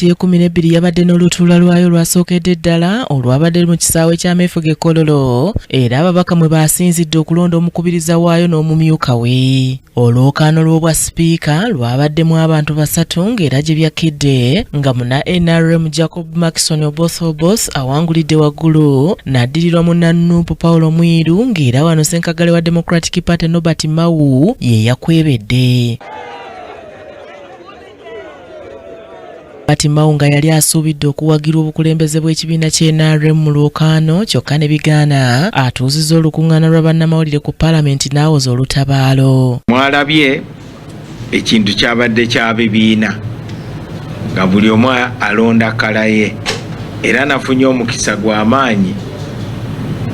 Paalamenti y'e12 yabadde n'olutuula lwayo lwasookedde ddala olwabadde mu kisaawe ky'ameefuga Kololo era ababaka mwe baasinzidde okulonda omukubiriza waayo n'omumyuka we. Olwokaano lw'obwa sipiika lwabaddemu abantu 3 ng'era gye byakkidde nga muna NRM Jacob Maxson Oboth awangulidde waggulu n'addirirwa munna Nuupu Paulo Mwiru ng'era wano Ssenkagale wa Democratic Party Nobert Mao ye yakwebedde. Mao nga yali asuubidde okuwagira obukulembeze bw'ekibiina ky'NRM mu lwokaano kyokka ne bigaana atuuzizza olukuŋŋaana lwa bannamawulire ku Paalamenti n'awoza olutabaalo. Mwalabye ekintu kyabadde kya bibiina nga buli omu alonda kala ye era nafunye omukisa gw'amaanyi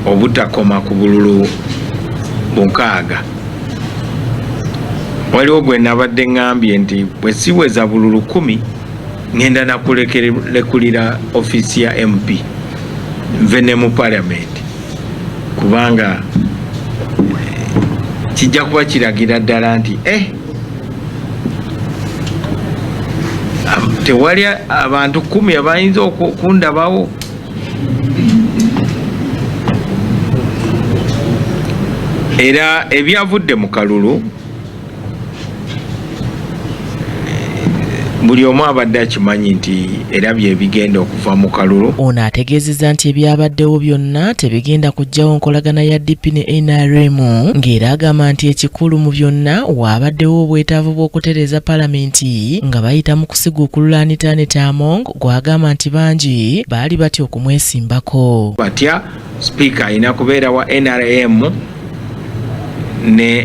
obutakoma ku bululu 6. Waliwo gwe nabadde ngambye nti bwe siweza bululu 10 ngenda nakulekulira ofisi ya MP nve ne mu Paalamenti kubanga kijja kuba kiragira ddala nti tewali abantu 10 abayinza okundabawo. Era ebyavudde mu kalulu buli omu abadde akimanyi nti era bye bigenda okuva mu kalulu. Ono ategeezezza nti ebyabaddewo byonna tebigenda kujjawo nkolagana ya DP ne NRM ng'era agamba nti ekikulu mu byonna waabaddewo obwetaavu bw'okutereeza Paalamenti nga bayita mu kusiguukulula Anita Among gw'agamba nti bangi baali batya okumwesimbako. Batya sipiika alina kubeera wa NRM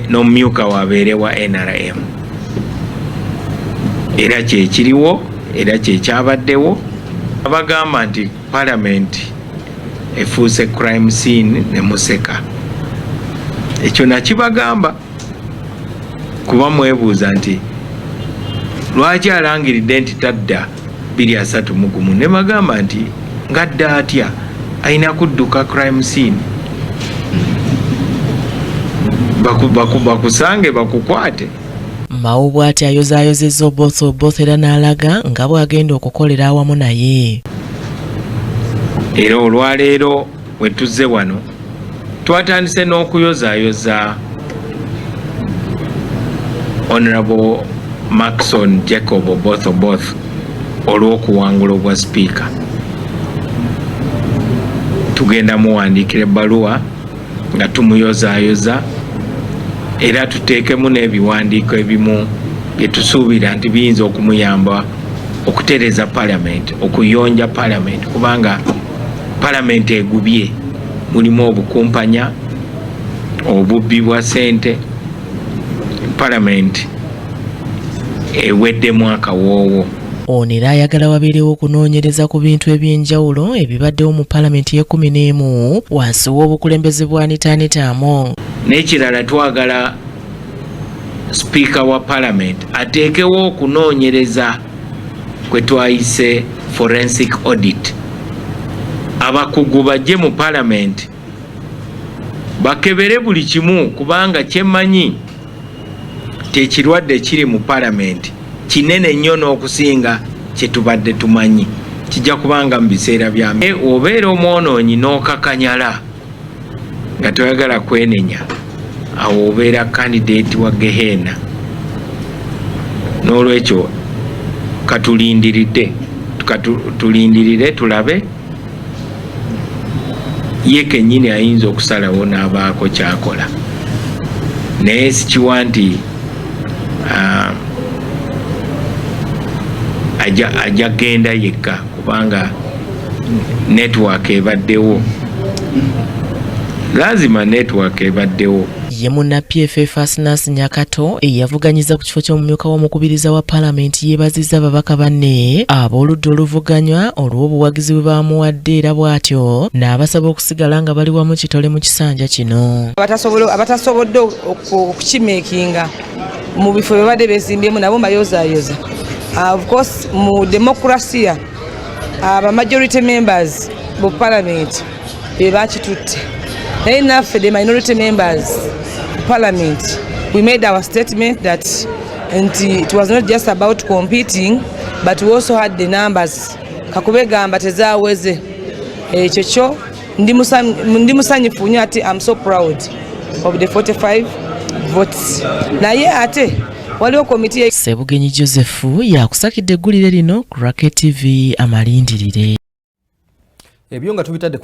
n'omumyuka wabeere wa NRM. Era kyekiriwo era kyekyabaddewo. Abagamba nti Paalamenti efuuse crime scene ne museka. Ekyo nakibagamba kuba mwebuuza nti lwaki alangiridde nti tadda 231 ne bagamba nti ngadda atya alina kudduka crime scene bakusange bakukwate. Mao bw'ati ayozaayozezza Oboth era n'alaga nga bw'agenda okukolera awamu naye. Era olwaleero we tuzze wano twatandise n'okuyozaayoza Honorable Maxson Jacob Oboth olw'okuwangula obwa sipiika. Tugenda muwandiikira ebbaluwa nga tumuyozaayoza era tuteekemu n'ebiwandiiko ebimu bye tusuubira nti biyinza okumuyamba okutereeza Paalamenti, okuyonja Paalamenti kubanga Paalamenti egubye, mulimu obukumpanya, obubbi bwa ssente. Paalamenti eweddemu akawoowo. Ono era ayagala wabeerewo okunoonyereza ku bintu eby'enjawulo ebibaddewo mu Paalamenti y'e11 wansi w'obukulembeze bwa Anita Among. N'ekirala twagala sipiika wa Paalamenti ateekewo okunoonyereza kwe twayise forensic audit. Abakugu bajje mu Paalamenti bakebere buli kimu kubanga kyemmanyi tekirwadde kiri mu Paalamenti kinene nnyo n'okusinga kye tubadde tumanyi. Kijja kubanga mu biseera bya obeera omwonoonyi n'okakanyala nga toyagala kwenenya awo obeera candidate wa Gehenna. N'olwekyo tulindirire tulabe ye kennyini ayinza okusalawo n'abaako kyakola. Naye sikiwa nti ajja genda yekka kubanga network ebaddewo. Lazima network ebaddewo. Ye munna PFF Asnas Nyakato eyavuganyiza ku kifo ky'omumyuka w'omukubiriza wa Paalamenti yeebazizza ababaka banne ab'oludda oluvuganywa olw'obuwagizi bwe bamuwadde era bw'atyo n'abasaba okusigala nga bali wamu kitole mu kisanja kino. Abatasobodde okukimeekinga mu bifo bye badde beezimbyemu nabo mbayozaayoza. Of course mu demokrasiya majority members bu Paalamenti be bakitutte. Naye naffe the minority members Parliament, we made our statement that it was not just about competing but we also had the numbers kakubegamba tezaaweze ekyo kyo ndi musanyufu nnyo ati I'm so proud of the 45 votes naye ate waliwo komiti Sebugenyi Joseph yakusakidde eggulire lino ku Racket TV amalindirire ebyo nga tubitadde